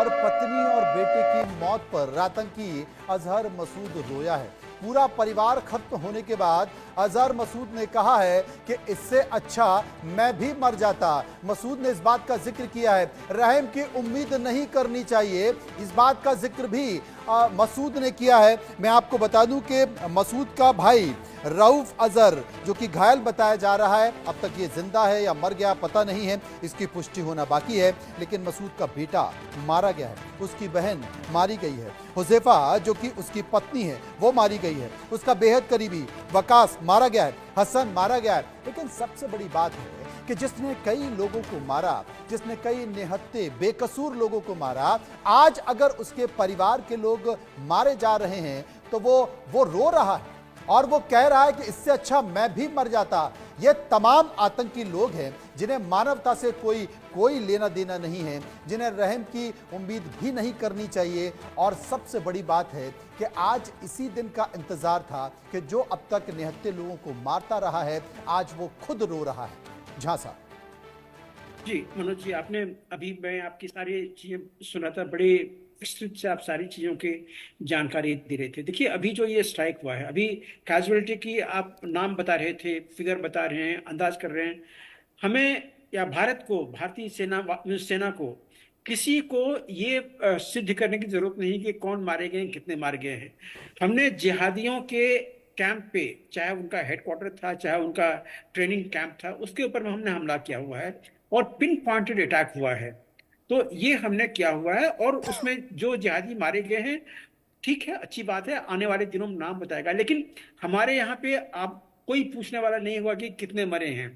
और पत्नी और बेटे की मौत पर आतंकी अजहर मसूद रोया है। पूरा परिवार खत्म होने के बाद अजहर मसूद ने कहा है कि इससे अच्छा मैं भी मर जाता। मसूद ने इस बात का जिक्र किया है, रहम की उम्मीद नहीं करनी चाहिए, इस बात का जिक्र भी मसूद ने किया है। मैं आपको बता दूं कि मसूद का भाई रऊफ अजहर जो कि घायल बताया जा रहा है, अब तक ये जिंदा है या मर गया पता नहीं है, इसकी पुष्टि होना बाकी है। लेकिन मसूद का बेटा मारा गया है, उसकी बहन मारी गई है, हुज़ैफा जो कि उसकी पत्नी है वो मारी गई है, उसका बेहद करीबी वकास मारा गया है, हसन मारा गया है। लेकिन सबसे बड़ी बात है कि जिसने कई लोगों को मारा, जिसने कई निहत्थे बेकसूर लोगों को मारा, आज अगर उसके परिवार के लोग मारे जा रहे हैं तो वो रो रहा है और वो कह रहा है कि इससे अच्छा मैं भी मर जाता। ये तमाम आतंकी लोग हैं जिन्हें मानवता से कोई लेना देना नहीं है, जिन्हें रहम की उम्मीद भी नहीं करनी चाहिए। और सबसे बड़ी बात है कि आज इसी दिन का इंतजार था कि जो अब तक निहत्थे लोगों को मारता रहा है, आज वो खुद रो रहा है। झांसा जी मनोज जी, आपने अभी मैं आपकी सारी चीजें सुना था, बड़े विस्तृत से आप सारी चीजों की जानकारी दे रहे थे। देखिए, अभी जो ये स्ट्राइक हुआ है, अभी कैजुअलिटी की आप नाम बता रहे थे, फिगर बता रहे हैं, अंदाज कर रहे हैं। हमें या भारत को, भारतीय सेना को किसी को ये सिद्ध करने की जरूरत नहीं कि कौन मारे गए, कितने मारे गए हैं। हमने जिहादियों के कैंप पे, चाहे उनका हेडक्वार्टर था, चाहे उनका ट्रेनिंग कैंप था, उसके ऊपर में हमने हमला किया हुआ है और पिन पॉइंटेड अटैक हुआ है। तो ये हमने किया हुआ है और उसमें जो जिहादी मारे गए हैं, ठीक है, अच्छी बात है, आने वाले दिनों में नाम बताएगा। लेकिन हमारे यहाँ पे आप कोई पूछने वाला नहीं हुआ कि कितने मरे हैं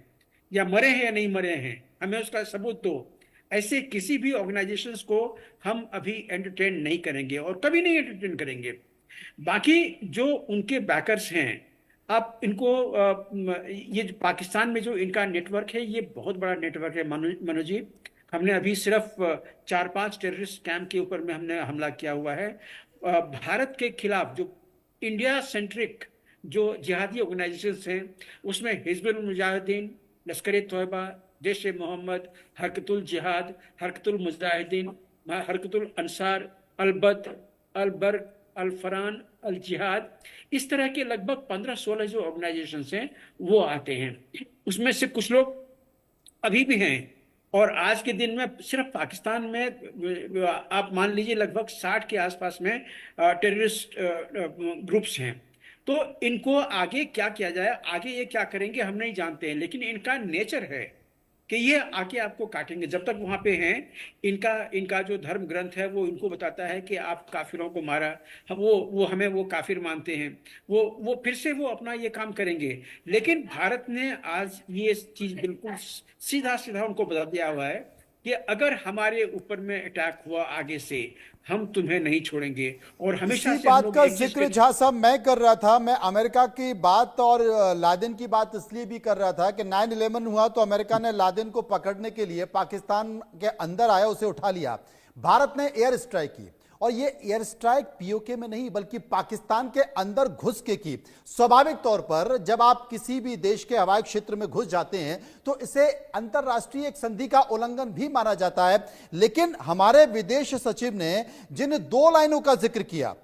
या मरे हैं या नहीं मरे हैं, हमें उसका सबूत दो। ऐसे किसी भी ऑर्गेनाइजेशंस को हम अभी एंटरटेन नहीं करेंगे और कभी नहीं एंटरटेन करेंगे। बाकी जो उनके बैकर्स हैं, आप इनको ये जो पाकिस्तान में जो इनका नेटवर्क है, ये बहुत बड़ा नेटवर्क है मनोज जी। हमने अभी सिर्फ 4-5 टेररिस्ट कैंप के ऊपर में हमने हमला किया हुआ है। भारत के खिलाफ जो इंडिया सेंट्रिक जो जिहादी ऑर्गेनाइजेशंस हैं, उसमें हिजबुल मुजाहिदीन, लश्कर ए तोयबा, जैश ए मोहम्मद, हरकतुल जिहाद, हरकतुल मुजाहिदीन, हरकतुल अंसार, अलबद, अलबर्ग, अल-फरान, अल जिहाद, इस तरह के लगभग 15-16 जो ऑर्गेनाइजेशंस हैं वो आते हैं। उसमें से कुछ लोग अभी भी हैं और आज के दिन में सिर्फ पाकिस्तान में आप मान लीजिए लगभग 60 के आसपास में टेररिस्ट ग्रुप्स हैं। तो इनको आगे क्या किया जाए, आगे ये क्या करेंगे हम नहीं जानते हैं, लेकिन इनका नेचर है कि ये आके आपको काटेंगे। जब तक वहां पे हैं, इनका जो धर्म ग्रंथ है वो इनको बताता है कि आप काफिरों को मारा, वो हमें वो काफिर मानते हैं, वो फिर से वो अपना ये काम करेंगे। लेकिन भारत ने आज ये चीज बिल्कुल सीधा सीधा उनको बता दिया हुआ है कि अगर हमारे ऊपर में अटैक हुआ आगे से, हम तुम्हें नहीं छोड़ेंगे। और हमेशा इसी से हम बात लोग का एक चीज जिक्र झा साहब मैं कर रहा था। मैं अमेरिका की बात और लादेन की बात इसलिए भी कर रहा था कि 9/11 हुआ तो अमेरिका ने लादेन को पकड़ने के लिए पाकिस्तान के अंदर आया, उसे उठा लिया। भारत ने एयर स्ट्राइक की और ये एयर स्ट्राइक पीओके में नहीं बल्कि पाकिस्तान के अंदर घुस के की। स्वाभाविक तौर पर जब आप किसी भी देश के हवाई क्षेत्र में घुस जाते हैं तो इसे अंतरराष्ट्रीय एक संधि का उल्लंघन भी माना जाता है। लेकिन हमारे विदेश सचिव ने जिन 2 लाइनों का जिक्र किया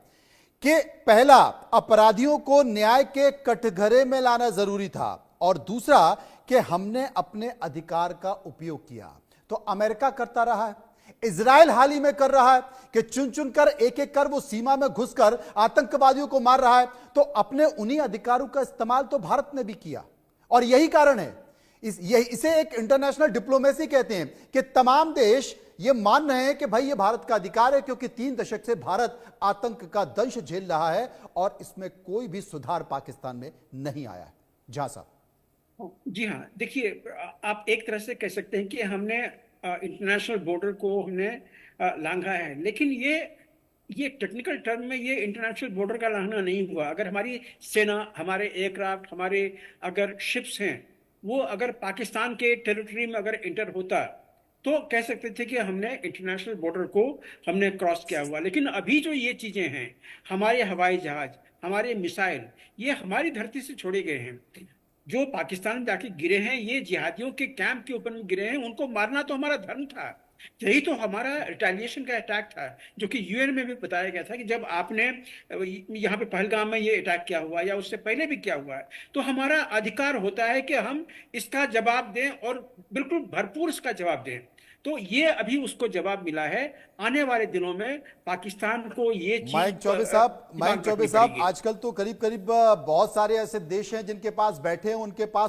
कि पहला, अपराधियों को न्याय के कटघरे में लाना जरूरी था, और दूसरा कि हमने अपने अधिकार का उपयोग किया, तो अमेरिका करता रहा है, इजराइल हाल ही में कर रहा है कि चुन चुन कर एक एक कर वो सीमा में घुसकर आतंकवादियों को मार रहा है। तो अपने उन्हीं अधिकारों का इस्तेमाल तो भारत ने भी किया और यही कारण है, इसे एक इंटरनेशनल डिप्लोमेसी कहते हैं कि तमाम देश ये मान रहे हैं कि भाई ये भारत का अधिकार है, क्योंकि 3 दशक से भारत आतंक का दंश झेल रहा है और इसमें कोई भी सुधार पाकिस्तान में नहीं आया है। झां साहब जी हाँ, देखिए, आप एक तरह से कह सकते हैं कि हमने इंटरनेशनल बॉर्डर को हमने लांघा है, लेकिन ये टेक्निकल टर्म में ये इंटरनेशनल बॉर्डर का लांघना नहीं हुआ। अगर हमारी सेना, हमारे एयरक्राफ्ट, हमारे अगर शिप्स हैं, वो अगर पाकिस्तान के टेरिटरी में अगर इंटर होता तो कह सकते थे कि हमने इंटरनेशनल बॉर्डर को हमने क्रॉस किया हुआ। लेकिन अभी जो ये चीजें हैं, हमारे हवाई जहाज, हमारे मिसाइल, ये हमारी धरती से छोड़े गए हैं। जो पाकिस्तान में जाके गिरे हैं, ये जिहादियों के कैंप के ऊपर में गिरे हैं। उनको मारना तो हमारा धर्म था, यही तो हमारा रिटेलिएशन का अटैक था, जो कि यूएन में भी बताया गया था कि जब आपने यहाँ पे पहलगाम में ये अटैक किया हुआ या उससे पहले भी किया हुआ है, तो हमारा अधिकार होता है कि हम इसका जवाब दें और बिल्कुल भरपूर इसका जवाब दें। तो ये अभी उसको जवाब मिला है। आने वाले दिनों में पाकिस्तान को ये चीज मयंक चौबे साहब, दिमाग मयंक चौबे रखनी साहब, पड़ेगी। आजकल तो करीब करीब बहुत सारे ऐसे देश हैं जिनके पास बैठे हैं, उनके पास